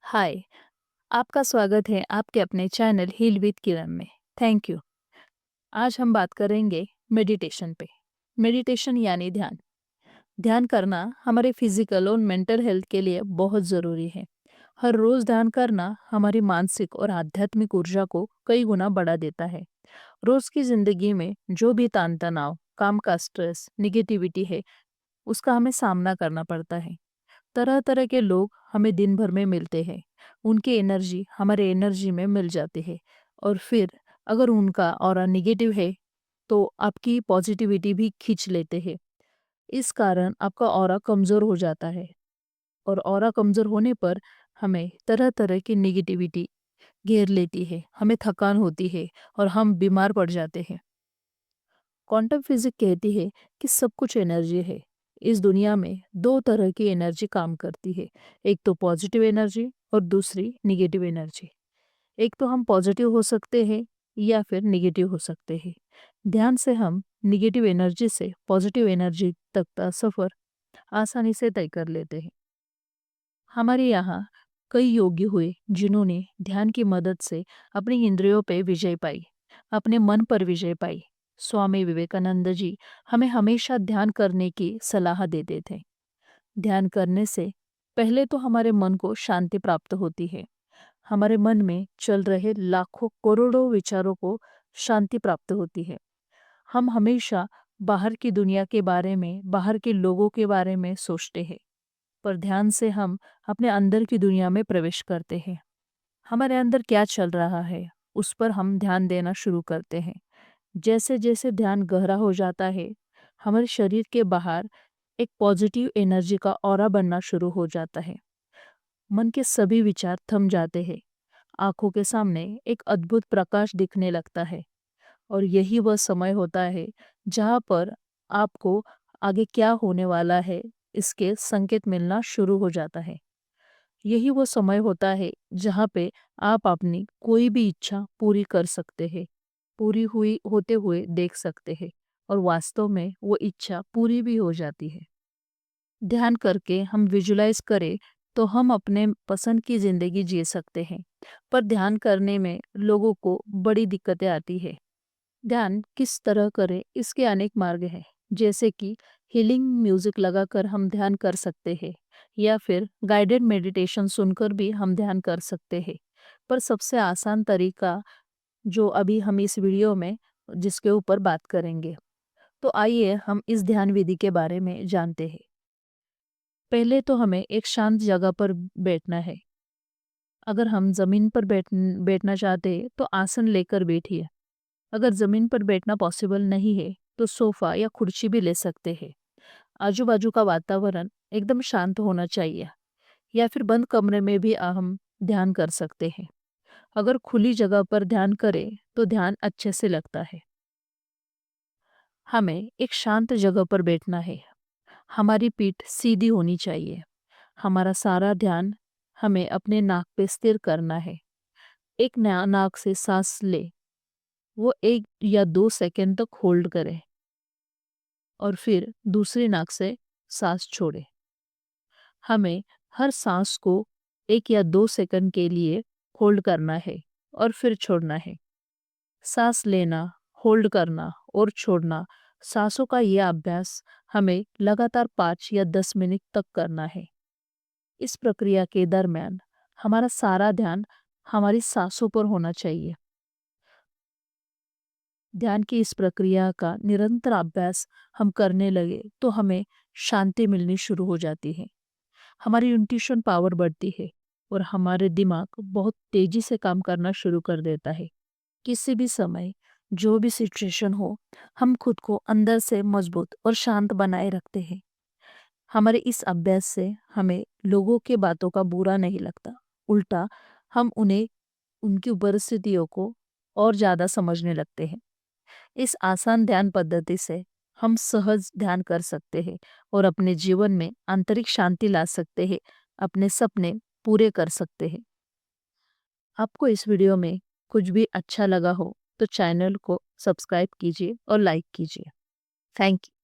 हाय, आपका स्वागत है आपके अपने चैनल हील विद किरण में। Thank you. आज हम बात करेंगे मेडिटेशन पे। मेडिटेशन यानी ध्यान। ध्यान करना हमारे फिजिकल और मेंटल हेल्थ के लिए बहुत ज़रूरी है। हर रोज़ ध्यान करना हमारी मानसिक और आध्यात्मिक ऊर्जा को कई गुना बढ़ा देता है। रोज़ की ज़िंदगी में जो भी तान तनाव, काम का स्ट्रेस, निगेटिविटी है, उसका हमें सामना करना पड़ता है। तरह तरह के लोग हमें दिन भर में मिलते हैं। उनकी एनर्जी हमारे एनर्जी में मिल जाती है और फिर अगर उनका ऑरा निगेटिव है तो आपकी पॉजिटिविटी भी खींच लेते हैं। इस कारण आपका ऑरा कमज़ोर हो जाता है और ऑरा कमज़ोर होने पर हमें तरह तरह की निगेटिविटी घेर लेती है, हमें थकान होती है और हम बीमार पड़ जाते हैं। क्वांटम फिजिक्स कहती है कि सब कुछ एनर्जी है। इस दुनिया में दो तरह की एनर्जी काम करती है, एक तो पॉजिटिव एनर्जी और दूसरी निगेटिव एनर्जी। एक तो हम पॉजिटिव हो सकते हैं या फिर निगेटिव हो सकते हैं। ध्यान से हम निगेटिव एनर्जी से पॉजिटिव एनर्जी तक का सफ़र आसानी से तय कर लेते हैं। हमारे यहाँ कई योगी हुए जिन्होंने ध्यान की मदद से अपनी इंद्रियों पे विजय पाई, अपने मन पर विजय पाई। स्वामी विवेकानंद जी हमें हमेशा ध्यान करने की सलाह देते थे। ध्यान करने से पहले तो हमारे मन को शांति प्राप्त होती है। हमारे मन में चल रहे लाखों करोड़ों विचारों को शांति प्राप्त होती है। हम हमेशा बाहर की दुनिया के बारे में, बाहर के लोगों के बारे में सोचते हैं, पर ध्यान से हम अपने अंदर की दुनिया में प्रवेश करते हैं। हमारे अंदर क्या चल रहा है उस पर हम ध्यान देना शुरू करते हैं। जैसे जैसे ध्यान गहरा हो जाता है, हमारे शरीर के बाहर एक पॉजिटिव एनर्जी का ऑरा बनना शुरू हो जाता है। मन के सभी विचार थम जाते हैं। आंखों के सामने एक अद्भुत प्रकाश दिखने लगता है और यही वह समय होता है जहाँ पर आपको आगे क्या होने वाला है इसके संकेत मिलना शुरू हो जाता है। यही वो समय होता है जहाँ पे आप अपनी कोई भी इच्छा पूरी कर सकते हैं, पूरी हुई होते हुए देख सकते हैं और वास्तव में वो इच्छा पूरी भी हो जाती है। ध्यान करके हम विजुलाइज करें तो हम अपने पसंद की ज़िंदगी जी सकते हैं, पर ध्यान करने में लोगों को बड़ी दिक्कतें आती है। ध्यान किस तरह करें इसके अनेक मार्ग हैं, जैसे कि हीलिंग म्यूजिक लगाकर हम ध्यान कर सकते हैं या फिर गाइडेड मेडिटेशन सुनकर भी हम ध्यान कर सकते हैं। पर सबसे आसान तरीका जो अभी हम इस वीडियो में जिसके ऊपर बात करेंगे, तो आइए हम इस ध्यान विधि के बारे में जानते हैं। पहले तो हमें एक शांत जगह पर बैठना है। अगर हम ज़मीन पर बैठना चाहते हैं तो आसन लेकर बैठिए। अगर ज़मीन पर बैठना पॉसिबल नहीं है तो सोफ़ा या कुर्सी भी ले सकते हैं। आजू बाजू का वातावरण एकदम शांत होना चाहिए या फिर बंद कमरे में भी हम ध्यान कर सकते हैं। अगर खुली जगह पर ध्यान करें तो ध्यान अच्छे से लगता है। हमें एक शांत जगह पर बैठना है। हमारी पीठ सीधी होनी चाहिए। हमारा सारा ध्यान हमें अपने नाक पे स्थिर करना है। एक नाक से सांस ले, वो 1 या 2 सेकंड तक होल्ड करें और फिर दूसरी नाक से सांस छोड़े। हमें हर सांस को 1 या 2 सेकंड के लिए होल्ड करना है और फिर छोड़ना है। सांस लेना, होल्ड करना और छोड़ना, सांसों का यह अभ्यास हमें लगातार 5 या 10 मिनट तक करना है। इस प्रक्रिया के दरमियान हमारा सारा ध्यान हमारी सांसों पर होना चाहिए। ध्यान की इस प्रक्रिया का निरंतर अभ्यास हम करने लगे तो हमें शांति मिलनी शुरू हो जाती है। हमारी इंट्यूशन पावर बढ़ती है और हमारे दिमाग बहुत तेजी से काम करना शुरू कर देता है। किसी भी समय जो भी सिचुएशन हो, हम खुद को अंदर से मजबूत और शांत बनाए रखते हैं। हमारे इस अभ्यास से हमें लोगों के बातों का बुरा नहीं लगता। उल्टा हम उन्हें, उनकी परिस्थितियों को और ज़्यादा समझने लगते हैं। इस आसान ध्यान पद्धति से हम सहज ध्यान कर सकते हैं और अपने जीवन में आंतरिक शांति ला सकते हैं, अपने सपने पूरे कर सकते हैं। आपको इस वीडियो में कुछ भी अच्छा लगा हो तो चैनल को सब्सक्राइब कीजिए और लाइक कीजिए। Thank you.